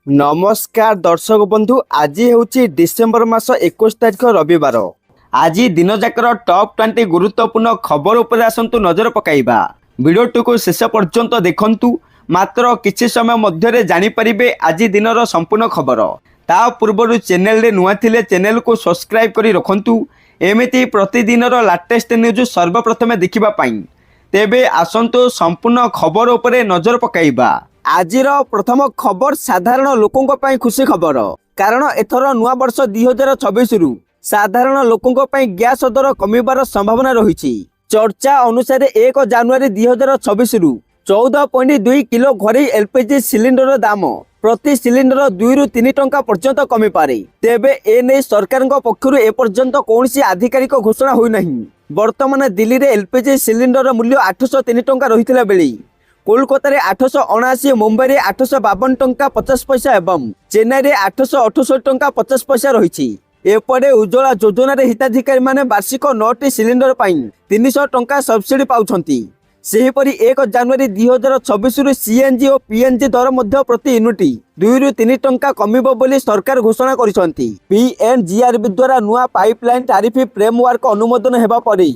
नमस्कार दर्शक बंधु आज हूँ डिसेम्बर मास 21 तारिख रविवार। आज दिन जाकर टॉप 20 गुरुत्वपूर्ण खबर उपर आसतु नजर पकाइबा। वीडियो को शेष पर्यंत देखंतु। मात्र किछि समय मध्य जानीपारे आज दिनर संपूर्ण खबर। ता पूर्व चैनल रे नुआ थिले चैनल को सब्सक्राइब करी रखंतु। एमिति प्रतिदिन लाटेस्ट न्यूज सर्वप्रथमे देखिबा पाई। तेबे आसंतु संपूर्ण खबर उपरे नजर पकाइबा। आजिर प्रथम खबर साधारण लोकों पाई खुशी खबर। कारण एथर नुआ वर्ष 2026 रु साधारण लोकों पाई गैस दर कमिबार संभावना रही। चर्चा अनुसार 1 जनवरी 2026 रु 14.2 किलो घरे एलपीजी सिलिंडर दाम प्रति सिलिंडर 2 रु 3 टंका पर्यंत कमी पारे। तेबे एने सरकार पक्षर एपर्यंत कौन आधिकारिक घोषणा होई नहीं। वर्तमान दिल्ली रे एलपीजी सिलिंडर मूल्य 803 टंका रही बेले कोलकाता 879, मुंबई में 852 टंका 50 पैसा एवं चेन्नई में 868 टंका 50 पैसा रही। एपटे उज्ज्वला योजना हिताधिकारी माने वार्षिक 9टी सिलिंडर पाई 300 टंका सब्सिडी पाउछंती। सेहीपरि 1 जनवरी 2026 रु सीएनजी और पीएनजी दर मध्य प्रति यूनिट 2 रु 3 टंका कमिबो बोली सरकार घोषणा करिसंती। पीएनजीआरबी द्वारा नुआ पाइपलाइन टारिफ फ्रेमवर्क अनुमोदन हेबा परे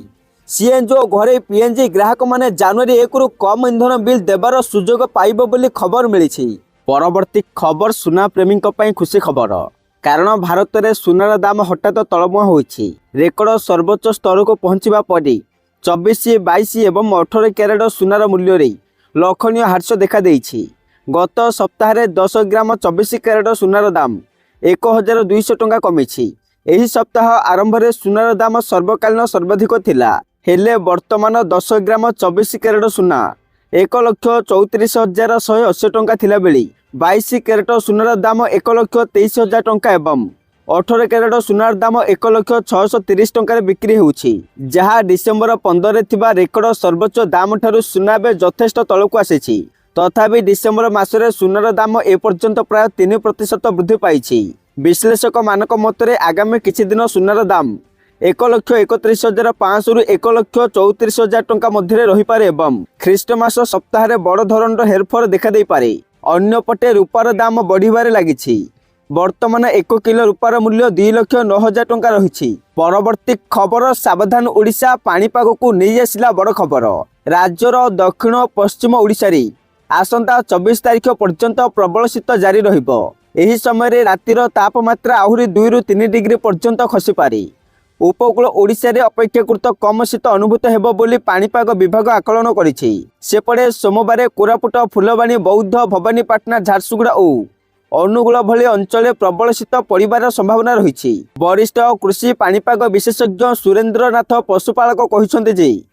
सीएनजी और घरे पीएनजी ग्राहक माने जनवरी 1 रु कम इंधन बिल देवार सुजोग पाइबो बोली खबर मिली। परवर्ती खबर सुना प्रेमी खुशी खबर। कारण भारत में सुनार दाम हठात तलमुआ होइछि। रेकर्ड सर्वोच्च स्तर को पहुंचवा पर 24, 22 एवं 18 क्यारेट सुनार मूल्य रे लक्षणीय ह्रास देखा देइछि। गत सप्ताह 10 ग्राम 24 क्यारेट सुनार दाम 1200 टंका कमिछि। एही सप्ताह आरंभ में सुनार दाम सर्वकालीन सर्वाधिक थिला। हेले वर्तमान 10 ग्राम 24 क्यारेट सुना 1,34,180 टंका थिला बेली 22 क्यारेट सुनार दाम 1,23,000 टंका एवं 18 क्यारेट सुनार दाम 1,630 टंका बिक्री होउछि। जहाँ डिसेम्बर 15 थिबा रेकर्ड सर्वोच्च दाम ठारू सुना बे यथेष्ट तलकु आसीछि। तथापि डिसेम्बर मासरे सुनार दाम ए पर्यंत प्राय 3% वृद्धि पाइछि। विश्लेषक मानक मतरे आगामी किछि दिन सुनार दाम 1,31,500 रु 1,34,000 टंका मध्य रही पारे एवं ख्रीष्टमास सप्ताह बड़ धरण हेरफेर देखा दे पारे। अन्यपटे रूपार दाम बढ़िबारे लागिछि। वर्तमान 1 किलो रूपार मूल्य 2,09,000 टंका रही। परवर्ती खबर सावधान ओडिशा पाणीपाग को नहीं आसला बड़ खबर। राज्यर दक्षिण पश्चिम ओडिशा रे आसंता 24 तारिख पर्यंत प्रबल शीत जारी रहिबो। एही समय रातिर तापमात्रा आहुरी 2 रु 3 डिग्री पर्यंत खसी पारे। उपकूल ओडिशा रे अपेक्षाकृत कम शीत अनुभूत हेबो बोली पाणीपाग विभाग आकलन करिछि। सेपटे सोमवार कोरापुट, फुलबाणी, बौद्ध, भवानीपाटना, झारसुगुड़ा और अनुगुल भली अंचल प्रबल शीत पड़िबार संभावना रही। वरिष्ठ कृषि पाणीपाग विशेषज्ञ सुरेंद्रनाथ पशुपालक कहिसंते जे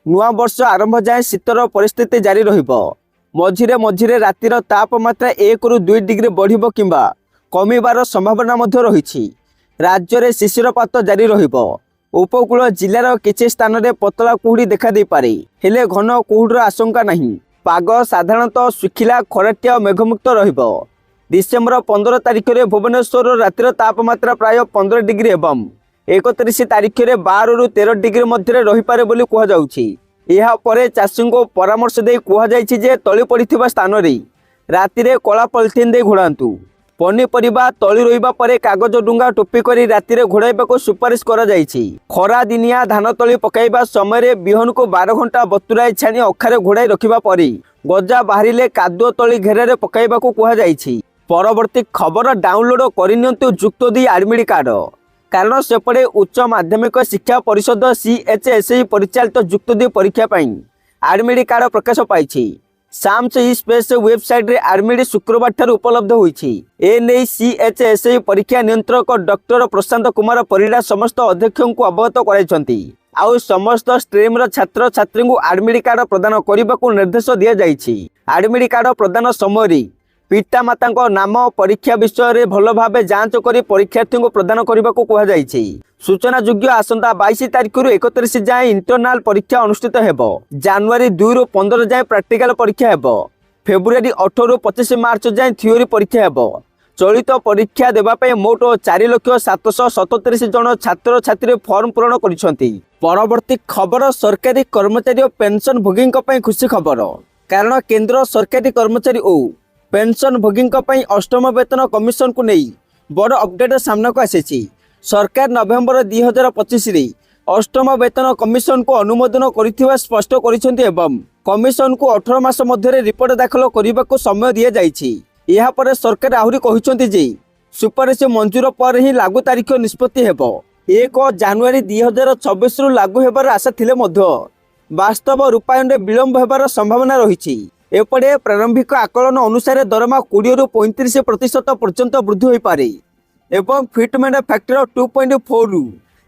नुआ वर्ष आरंभ जाए शीतर परिस्थिति जारी रहिबो। मझिरे मझिरे रातिर तापमात्रा 1 रु 2 डिग्री बढ़िबो किंबा कमिबार संभावना मध्य रही। राज्य में शिशिरपात जारी रहिबो। उपकूल जिलार किछि स्थान में पतला कुहुड़ी देखा दे पारे। हेले घन कुहुड़ीर आशंका नहीं। पाग साधारणतः सुखिला खराटिया मेघमुक्त रहिबो। डिसेम्बर 15 तारिख में भुवनेश्वर रातिर तापमात्रा प्राय 15 डिग्री एवं 31 तारिख में 12 रु 13 डिग्री मध्य रही पारे बोली कहुछि। यह परे चाषी को परामर्श दे कहुछि जे तली पड़िथिबा स्थान रे रातिरे कला पॉलिथिन दे घोड़ांतु। पनीपरिबा तली रहिबा परे कागज डुंगा टोपी करी रातिरे घोड़ाइबाको सुपारिश करा जायछि। खरा दिनिया धान तली पकाइबा समय बिहन को 12 घंटा बतुराई छाणी अखारे घोड़ाई रखिबा परे गजा बाहरिले कादुओ तली घेरारे पकाइबाको कहा जायछि। परवर्ती खबर डाउनलोड करिनियंतु जुक्त 2 एडमिट कार्ड। कारण सेपटे उच्च माध्यमिक शिक्षा परिषद सीएचएसई परिचालित जुक्त 2 परीक्षा पाई एडमिट कार्ड प्रकाश पाइछि। साम्स ई स्पेस वेबसाइट रे एडमिट शुक्रवार ठार उपलब्ध होइछि। एने सीएचएसई परीक्षा नियंत्रक डॉक्टर प्रशांत कुमार परिडा समस्त अध्यक्षों को अवगत कराइछंती। आउ समस्त स्ट्रीम रो छात्र छात्री को एडमिट कार्ड प्रदान करने निर्देश दिया जाइछि। एडमिट कार्ड प्रदान समय पितामाता नाम परीक्षा विषय रे भल भाव जांच करी परीक्षार्थी को प्रदान करने को कहा जाइछि। सूचना योग्य आसंता 22 तारिख रु 31 जाए इंटरनाल परीक्षा अनुष्ठित हेबो। जनवरी 2 रु 15 जाए प्रैक्टिकल परीक्षा हेबो। फेब्रुआरी 18 रु 25 मार्च जाए थ्योरी परीक्षा हेबो। चलित परीक्षा देबा पे मोट 4,737 जन छात्र छात्री फॉर्म पूरण करिसंती। परवर्ती खबर सरकारी कर्मचारी और पेंशन भोगी खुशी खबर। कारण केंद्र सरकारी कर्मचारी और पेंशन भोगी अष्टम वेतन कमिशन को नहीं बड़ अपडेट सामना को आसी। सरकार नवेम्बर 2025 अष्टम वेतन कमिशन को अनुमोदन कर स्पष्ट कर कमिशन को 18 मास मध्य रिपोर्ट दाखल करने को समय दि जापर सरकार आहरी कहते जे सुपारिश मंजूर पर ही लागू तारीख निष्पत्ति हेब। 1 जानुआरी 2026 लागू होबार आशा थिले मध्य वास्तव रूपायन विलंब होबार संभावना रही। एपटे प्रारंभिक आकलन अनुसार दरमा 20 ରୁ 35% पर्यंत वृद्धि हो पारे एवं फिटमेंट फैक्टर 2.4 ରୁ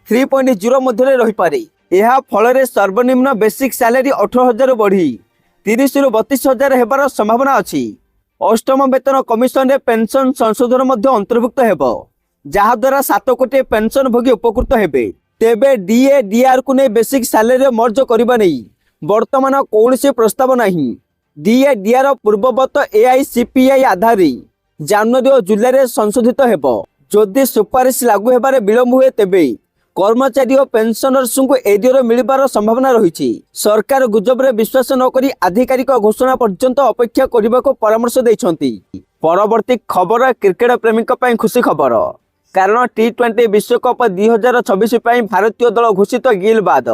3.0 मध्य रही पारे। यह फल सर्वनिम्न बेसिक सैलरी 18,000 बढ़ी 30 ରୁ 32,000 हेबार संभावना अच्छी। अष्टम वेतन कमिशन रे पेंशन संशोधन मध्य अंतर्भुक्त हेब जहाद्वारा 7 कोटी पेंशन भोगी उपकृत हेबे। तेबे डीए डीआर को नहीं बेसिक सैलरी मर्ज करबा नहीं वर्तमान कौन प्रस्ताव नहीं। डीए डीआर पूर्ववत एआईसीपीआई आधार जनवरी और जुलाई संशोधित हेब। जदि सुपारिश लागू होबार विलंब हुए तेबे कर्मचारी और पेंशनर्स को एरियर मिलबार संभावना रही। सरकार गुजबरे विश्वास नक आधिकारिक घोषणा पर्यंत अपेक्षा करने को परामर्श देइछंती। परवर्ती खबर क्रिकेट प्रेमी खुशी खबर कारण T20 विश्वकप 2026 भारतीय दल घोषित गिल बाद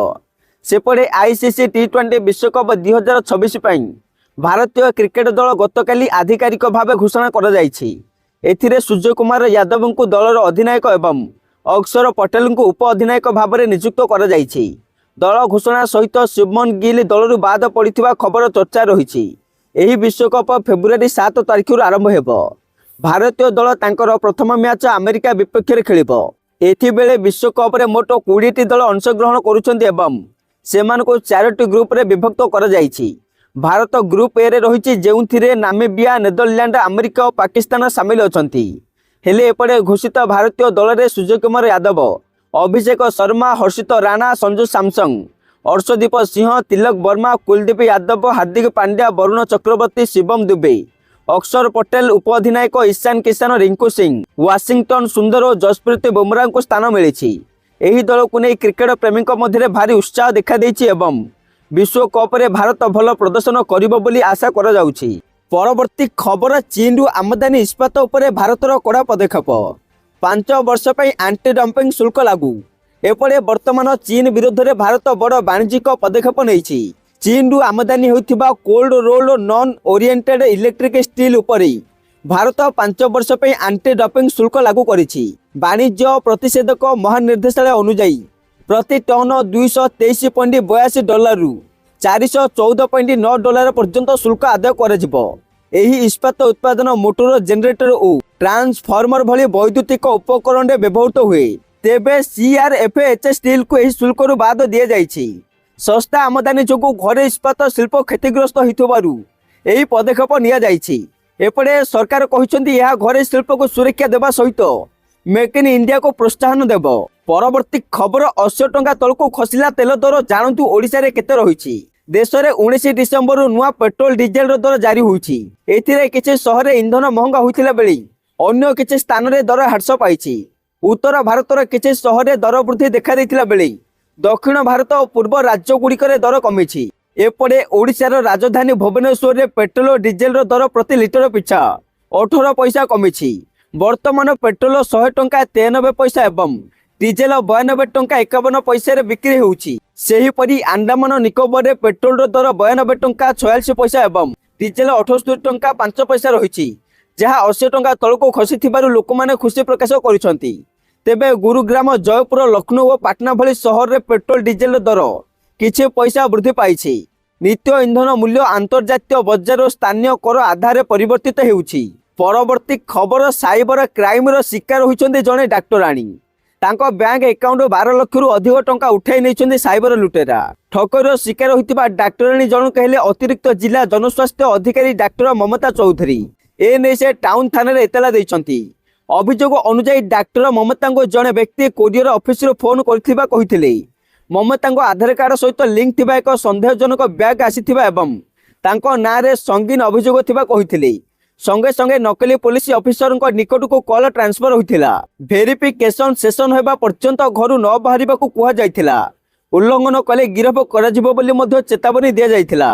सेपटे आईसीसी T20 विश्वकप 2026 भारतीय क्रिकेट दल गतकाली आधिकारिक भाव घोषणा कर सूर्य कुमार यादव को दलर अधिनायक एवं अक्षर पटेल को उप अधिनायक भाव में नियुक्त कर दल घोषणा सहित शुभमन गिल दलरू बाद पड़ा खबर चर्चा रही। यह विश्वकप फेब्रुआरी 7 तारिख आरंभ हो। भारतीय दल तांकर प्रथम मैच अमेरिका विपक्ष खेल। एथिबेले विश्वकप रे मोट 20टी दल अंशग्रहण करुछन्ति एवं सेमानको 4टी ग्रुप रे विभक्त कर जाइछि। भारत ग्रुप ए रे रहिछि जेउथिरे नामिबिया नेदरलैंड अमेरिका और पाकिस्तान सामिल अछन्ति। हेले एपटे घोषित भारतीय दल रे सूर्य कुमार यादव अभिषेक शर्मा हर्षित राणा संजू सैमसंग अर्शदीप सिंह तिलक वर्मा कुलदीप यादव हार्दिक पांड्या वरुण चक्रवर्ती शिवम दुबे अक्षर पटेल उप अधिनायक ईशान किशन रिंकू सिंह वाशिंगटन सुंदर और जसप्रीत बुमराह को स्थान मिली। यही दल को नहीं क्रिकेट प्रेमी मध्य भारी उत्साह देखा एवं विश्वकप रे भारत भल प्रदर्शन करिबो बोली आशा करा जाउछि। परवर्ती खबर चीन रु आमदानी इस्पात उपरे भारतर कड़ा पदक्षेप 5 वर्ष पर एंटी डंपिंग शुल्क लागू। एपटे वर्तमान चीन विरोध में भारत बड़ वाणिज्यिक पदक्षेप नहीं। चीन रु आमदानी होइथिबा cold rolled non oriented electric steel उपरे भारत 5 वर्ष पर एंटी डंपिंग शुल्क लागू करिछि। वाणिज्य प्रतिषेधक महानिर्देशालय अनुसार प्रति टन $223.82 रु $414.9 पर्यंत शुल्क आदाय कर इस्पात उत्पादन मोटर जेनरेटर और ट्रांसफॉर्मर भली वैद्युतिक उपकरण में व्यवहृत हुए। तेबे CRFH स्टील को यह शुल्क बाद दि जाइछि। सस्ता आमदानी जोगु घरे इस्पात शिल्प क्षतिग्रस्त होइथिबारु एही पदक्षेप निया जाइछि। एपटे सरकार कहिसंती यह घरे शिल्प को सुरक्षा देवा सहित मेक इन इंडिया को प्रोत्साहन देव। परवर्ती खबर 80 टंका तलको खसिला तेल दर जानतु ओडिशा रे केते रहिछि। देश में 19 डिसेम्बर नुआ पेट्रोल डीजेल दर जारी होइछि। एथिरे किछि शहर इंधन महंगा होइथिला बेली अन्य किछि स्थान रे दर ह्रास पाइछि। उत्तर भारतर किछि शहर दर वृद्धि देखा दैथिला बेली दक्षिण भारत और पूर्व राज्य गुड़िक दर कमिछि। एपटे ओडिशार राजधानी भुवनेश्वर रे पेट्रोल डीजेल दर प्रति लिटर पिछा 18 पैसा कमिछि। वर्तमान पेट्रोल 100 टंका 93 पैसा एवं डीजेल 92 टंका 51 पैसा बिक्री होउछि। सेहीपरि अंडमान निकोबर रे पेट्रोल दर 92 टंका 46 पैसा एवं डीजेल 78 टंका 5 पैसा रहिछि, जहाँ 80 टंका तलको खसिथिबारु लोकमाने खुशी प्रकाश करिसंती। तेबे गुरुग्राम जयपुर लखनऊ और पाटना भली शहर रे पेट्रोल डीजेल दर किछि पैसा वृद्धि पाइछि। नित्य इंधन मूल्य अंतर्जातीय बजार और स्थानीय कर आधार परिवर्तित हेउछि। परवर्ती खबर साइबर क्राइम रो शिकार होइछन्ते जणे डाक्टराणी। तांको बैंक अकाउंट 12 लाख रु अधिक टंका उठाई नैछन्ते साइबर लुटेरा। ठकर शिकार होइतिबा डाक्टराणी जण कहले अतिरिक्त जिला जनस्वास्थ्य अधिकारी डाक्टर ममता चौधरी। ए नै से टाउन थाना रे एतला दैछन्ती। अभियोग अनुसार डाक्टर ममता को जड़े व्यक्ति कोरियर ऑफिस फोन करथिबा कहिथिले। ममता आधार कार्ड सहित लिंक थिबा एक संदेहजनक बैग आसीथिबा एवं तांको नाँ रे संगीन अभियोग थिबा कहिथिले। संगे संगे नकली पुलिस ऑफिसर निकट को कॉल ट्रांसफर होइथिला। वेरिफिकेशन सेशन होबा पर्यंत घर न बाहरिबा को कुहा जाइथिला। उल्लंघन कले गिरफ कराजिबो बोली मध्य चेतावनी दिया जाइथिला।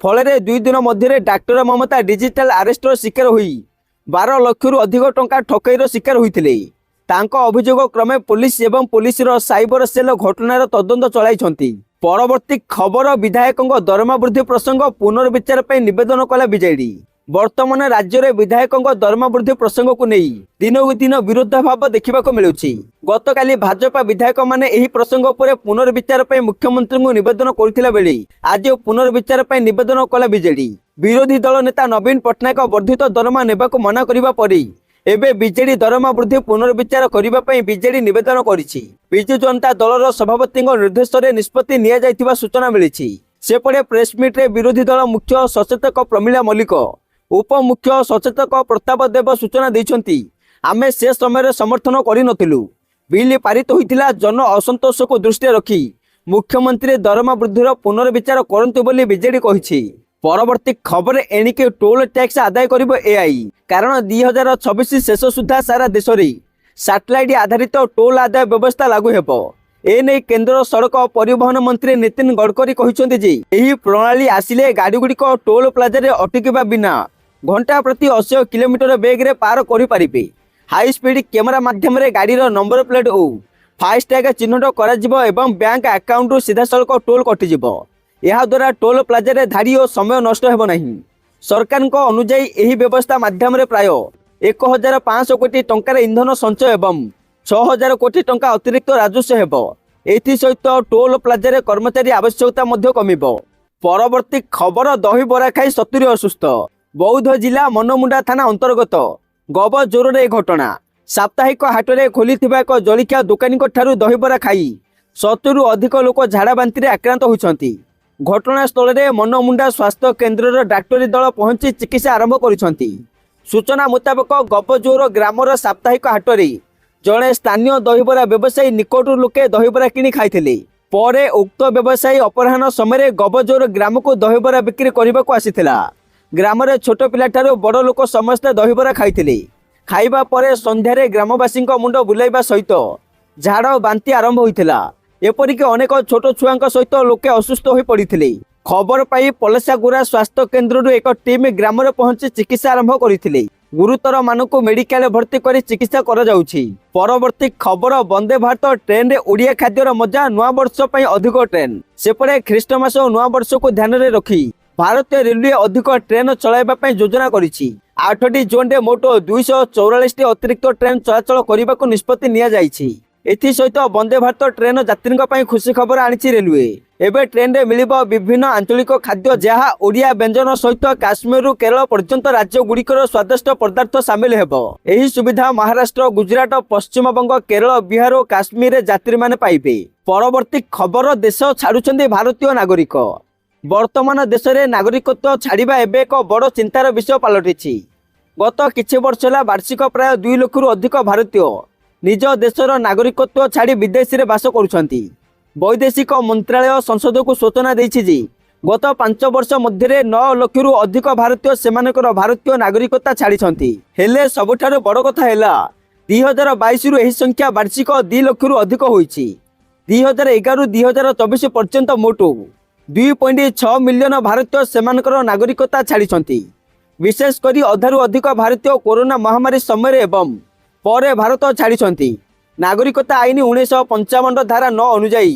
फल 2 दिन मध्य डाक्टर ममता डिजिटल आरेस्टर शिकार हुई 12 लाख रु अधिक टंका ठकईर शिकार होते। अभियोग क्रमे पुलिस एवं पुलिस साइबर सेल घटनार तदंत चलाई। परवर्ती खबर विधायकों दरमा वृद्धि प्रसंग पुनर्विचार पर निवेदन कला बीजेडी। वर्तमान राज्य में विधायकों दरमा वृद्धि प्रसंग को नहीं दिनकू दिन विरोधाभाव देखा मिलूँ। गतकाली भाजपा विधायक माने एही प्रसंग पर पुनर्विचार पर मुख्यमंत्री को निवेदन करथिला बेले आज पुनर्विचार पर निवेदन कला बीजेडी। विरोधी दल नेता नवीन पट्टनायक वर्धित दरमा नेबाकू मना करिबा परि एबे बीजेडी दरमा वृद्धि पुनर्विचार करने पर बीजेडी निवेदन करिछि। बिजु जनता दलर सभापति निर्देश में निष्पत्ति निया जाइथिबा सूचना मिली। सेपटे प्रेसमिट रे विरोधी दल मुख्य सचेतक प्रमिला मल्लिक उप मुख्य सचेतक प्रताप देव सूचना देइछंती आमे से समय समर्थन करिनथिलु। बिल पारित होइतिला जन असंतोष को दृष्टि रखी मुख्यमंत्री दरमा वृद्धिर पुनर्विचार करंतु बोली बीजेडी कहिछि। परवर्ती खबर एणिके टोल टैक्स आदाय करिब एआई कारण 2026 शेष सुधा सारा देश में सैटेलाइट आधारित टोल आदाय व्यवस्था लागू हेबो। एने केंद्र सड़क परिवहन मंत्री नितिन गडकरी कहिसंती जे एही प्रणाली आसिले गाड़ी गुड़िक टोल प्लाजा रे अटकिबा बिना घंटा प्रति 80 किलोमीटर बेग रे पार करि परिबे। हाई स्पीड कैमेरा माध्यम रे गाड़ीर नंबर प्लेट ओ फास्टैग चिन्हट करा जिवो एवं बैंक अकाउंट रु सीधा सड़क टोल कटि जिवो। यह द्वारा टोल प्लाजा रे धाड़ी और समय नष्ट हेबो नहीं। सरकार को अनुଯାयी एही व्यवस्था माध्यम रे प्राय 1500 कोटी टंकार इंधन संचय एवं 6000 कोटी टंका अतिरिक्त राजस्व हेबो। एथि सहित टोल प्लाजा रे कर्मचारी आवश्यकता मध्य कमिबो। परवर्ती खबर दही बरा खाई 70 असुस्थ। बौद्ध जिला मनमुंडा थाना अंतर्गत गबजोर रे घटना। साप्ताहिक हाट रे खोलिथिबा एक जलिखिया दुकानी ठारू दही बरा खाई 70 अधिक लोक झाड़ा बांती रे आक्रांत होइछंती। घटनास्थल में मनमुंडा स्वास्थ्य केन्द्र डाक्टरी दल पहुंची चिकित्सा आरंभ करिसंती। सूचना मुताबक गबजोर ग्रामर साप्ताहिक हाट रे जड़े स्थानीय दहीबरा व्यवसायी निकट लोके दहीबरा किणी खाइथिले। परे उक्त व्यवसायी अपराह्न समय गबजोर ग्राम को दहीबरा बिक्री करने को आसीथिला। ग्राम रे छोट पिला ठारू बड़ लोक समस्ते दहीबरा खाइथिले। खाइबा परे संध्यारे ग्रामवासी मुंड बुलाइबा सहित झाड़ बांती आरंभ होइथिला। एपरिक अनेक छोट छुआ सहित लोके असुस्थ हो पड़ते। खबर पाई पलसागुरा स्वास्थ्य केन्द्र एक टीम ग्राम में पहुंची चिकित्सा आरंभ करते। गुरुतर मानक मेडिकल भर्ती कर चिकित्सा करा जाउछि। परवर्ती खबर वंदे भारत ट्रेन रे ओडिया खाद्यर मजा नुआ वर्ष पई अधिक ट्रेन। सेपटे ख्रीष्टमास और नुआ वर्ष को ध्यान में रखी भारतीय रेलवे अधिक ट्रेन चलाइबा पई योजना करिछि। 8टी जोन रे मोट 244 अतिरिक्त ट्रेन चलाचल करने को निष्पत्ति निया जाइछि। एथि सहित वंदे भारत ट्रेन यात्री खुशी खबर आनी रेलवे। एबे ट्रेन रे मिलिबो विभिन्न आंचलिक खाद्य जहाँ ओडिया व्यंजन सहित काश्मीर केरल पर्यंत राज्य गुड़िकर स्वादिष्ट पदार्थ सामिल हेबो। एही सुविधा महाराष्ट्र गुजरात पश्चिम बंग केरल बिहार और काश्मीर यात्री माने पाइबे। परवर्ती खबर देश छाड़ुछंदी भारतीय नागरिक। वर्तमान देश में नागरिकत्व छाड़िबा एबे एक बड़ चिंतार विषय पलटिछि। गत किछि वर्ष होला वार्षिक प्राय 2 लाख रु अधिक भारतीय निज देशर नागरिकत्व छाड़ी विदेश में बास करुछंती। वैदेशिक मंत्रालय संसद को सूचना देछि जे गत 5 वर्ष मध्य 9 लाख रु अधिक भारतीय सेमानकर भारतीय नागरिकता छाड़ी। हेले सबुठारु बड़ कथा हैला 2022 रु एही संख्या वार्षिक 2 लाख रु अधिक होईछि। 2011 रु 2024 पर्यंत मोट 2.6 मिलियन भारतीय सेमानकर नागरिकता छाड़ी। विशेषकर अधारू अधिक भारतीय कोरोना महामारी समय एवं परे भारत छाड़ी। नागरिकता आईन 1955 धारा 9 अनुजाई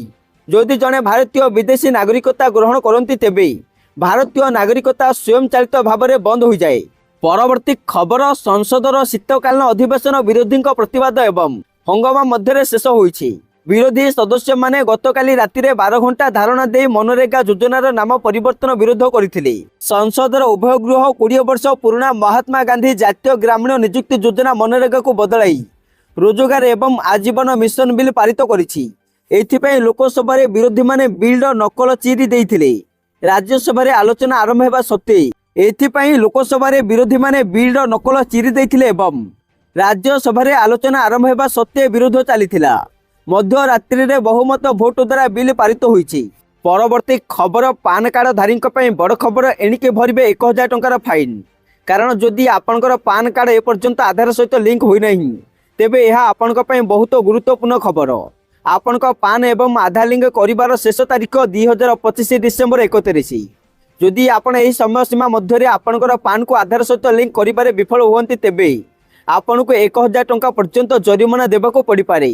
जदि जड़े भारतीय विदेशी नागरिकता ग्रहण करती तेबे भारतीय नागरिकता स्वयं चालित भाव में बंद हो जाए। परवर्ती खबर संसदर शीतकालीन अधिवेशन विरोधी प्रतिवाद एवं हंगामा मध्य शेष होईछि। विरोधी सदस्य माने गतकाली राति 12 घंटा धारणा दे मनरेगा योजनार नाम परिवर्तन विरोध करथिले। संसदर उभय गृह 20 वर्ष पुराना महात्मा गांधी जातीय ग्रामीण नियुक्ति योजना मनरेगा को बदलाई रोजगार एवं आजीवन मिशन बिल पारित करिछि। एथिपई लोकसभा विरोधी माने बिल नकल चिरी देइथिले। राज्यसभा आलोचना आरंभ हेबा सत्ते एथिपई लोकसभा विरोधी माने बिल नकल चिरी देइथिले एवं राज्यसभा आलोचना आरंभ हेबा सत्ते विरोध चलीथिला। मध्य रात्रि रे बहुमत भोट द्वारा बिल पारित होईछि। परवर्ती खबर पान कार्ड धारी बड़ खबर एणिके भरबे 1000 टंकार फाइन। कारण जदि आपणकर पान कार्ड एपर्यंत आधार सहित लिंक होई नहीं तेबे यह आपणक पई बहुत गुरुत्वपूर्ण खबर। आपणक पान एवं आधार लिंक करिवार शेष तारीख 2025 डिसेम्बर 31। जदि आपण एही समय सीमा मध्य आपणकर पान को आधार सहित लिंक करिबारे विफल हुअन्ति तेबे आपन को 1000 टंका पर्यंत जरिमाना देबाको पड़ी पारे।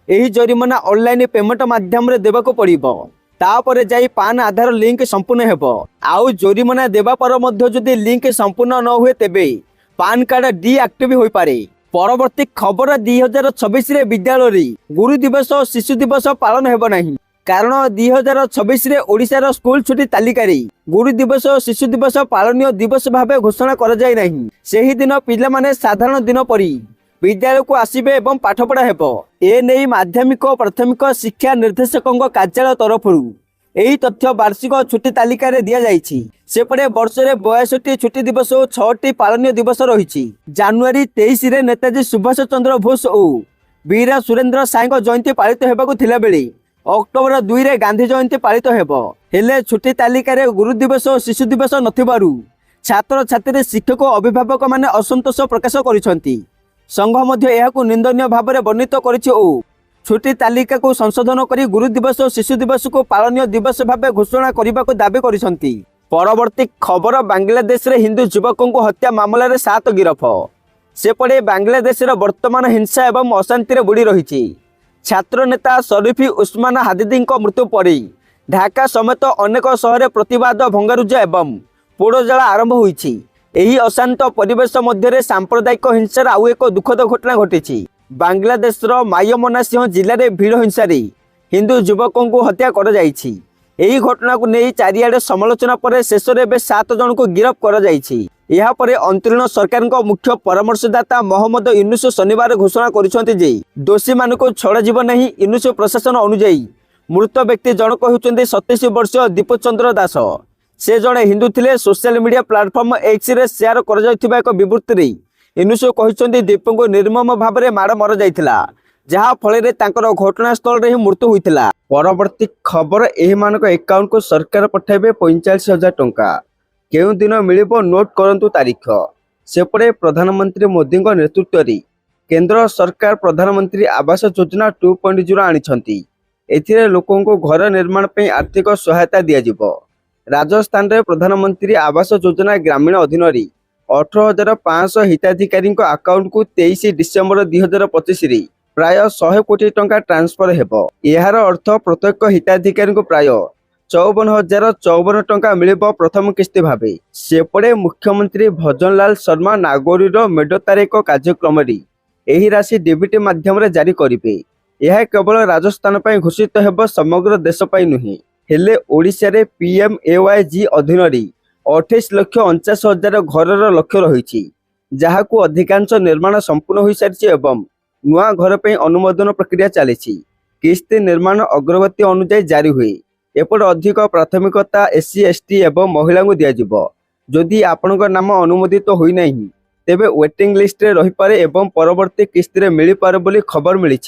एही जरिमाना ऑनलाइन पेमेंट माध्यम रे देबाको पड़िबो। तापरे जाई पान आधार लिंक संपूर्ण हेबो। आउ जरिमाना देबा पर मध्य जदि लिंक संपूर्ण न हुए तेबे पान कार्ड डीएक्टिव होई पारे। परवर्ती खबर 2026 रे विद्यालय रे गुरु दिवस और शिशु दिवस पालन हेबो नहीं। कारण 2026 रे ओडिशार स्कूल छुट्टी तालिका रे गुरु दिवस और शिशु दिवस पालनीय दिवस भावे घोषणा करा जाय नहीं। सेही दिन पिला माने साधारण दिन परी विद्यालय को आसिबे एवं पाठपढ़ा हेबो। ए नै माध्यमिक और प्राथमिक शिक्षा निर्देशकों कार्यालय तरफ एही तथ्य वार्षिक छुट्टी तालिका रे दिया जाइछि। सेपटे वर्ष रे 62 छुट्टी दिवस और 6टी पालनीय दिवस रहिछि। जनवरी 23 रे नेताजी सुभाष चंद्र बोस और वीर सुरेंद्र साईଙ୍କ जयंती पालित हेबाकु थिला बेले अक्टोबर 2 रे गांधी जयंती पालित हेबो। हेले छुट्टी तालिका रे गुरु दिवस और शिशु दिवस नथिबारु छात्र छात्री शिक्षक और अभिभावक माने असंतोष प्रकाश करिसंती। संघ मध्य एहाकु निंदनीय भाबरे वर्णित करिछि ओ छुट्टी तालिका को संशोधन करी गुरु दिवस और शिशु दिवस को पालनीय दिवस भावे घोषणा करने दाबी करिसंती। परवर्ती खबर बांग्लादेश रे हिंदू युवकों को हत्या मामला रे 7 गिरफ। सेपटे बांग्लादेश रे वर्तमान हिंसा एवं अशांति रे बुड़ी रहिछि। छात्र नेता शरीफी उस्मान हादिदी मृत्यु पर ढाका समेत अनेक शहर प्रतिवाद भंगारुजा एवं पोड़जला आरंभ होइछि। एही अशांत परिवेश मध्य सांप्रदायिक हिंसार आउ एक दुखद घटना घटी। बांग्लादेश मायमनसिंह जिले में भीड़ हिंसा हिंदू युवकों को हत्या कर जाइछि। एही घटना को नहीं चारिआडे समालोचना पर शेष में 7 जन को गिरफ्त कर जाइछि। यह पर अंतरीण सरकार मुख्य परामर्शदाता मोहम्मद यूनुस शनिवार घोषणा करिसेंति जे दोषी मान को छड़ा जीव नहीं। यूनुस प्रशासन अनुଯାयी मृत व्यक्ति जनक होउचंती 27 वर्षीय दीपचंद्र दास। से जड़े हिंदू थिले। Social media platform X ray share कर जाइथिबा एक विवृत्ति रे यूनुस कहिसेंति दीप को निर्मम भाव में माड़ मर जाइथिला, जहाँ फल घटनास्थल रे ही मृत्यु होइथिला। परवर्ती खबर एही मानक अकाउंट को सरकार पठाइबे 45,000 टंका। केउ दिन मिलिबो नोट करंतु तारीख। सेपटे प्रधानमंत्री मोदी नेतृत्व रे केंद्र सरकार प्रधानमंत्री आवास योजना 2.0 आनिछंती। एथिरे लोकों को घर निर्माण पे आर्थिक सहायता दिया जिवो। राजस्थान रे प्रधानमंत्री आवास योजना ग्रामीण अधीन 18,500 हिताधिकारी अकाउंट को 23 डिसेम्बर 2025 रे प्राय 100 कोटी टंका ट्रांसफर हेबो। यार अर्थ प्रत्येक हिताधिकारी को प्राय 54,054 टंका मिलिबो प्रथम किस्ती भावे। सेपटे मुख्यमंत्री भजनलाल शर्मा नागोरीर मेडतार एक कार्यक्रम रे एही राशि डीबीटी माध्यम रे जारी करिवे। यह केवल राजस्थान पर घोषित हेबो, समग्र देश पर नुहे। हेले ओडिशा रे PMAYG अधीन 28,49,000 घर लक्ष्य रही, जहां अधिकांश निर्माण संपूर्ण हो सारी एवं नुआ घर पर अनुमोदन प्रक्रिया चली। किस्ती निर्माण अग्रगति अनुଯାयी जारी हुए। एपट अधिक प्राथमिकता SC ST एवं महिला को दिज्व। जदि आपण नाम अनुमोदित होना तेबे वेटिंग लिस्ट रे रही पारे एवं परवर्ती किस्ती रे मिली पारे बोली खबर मिली।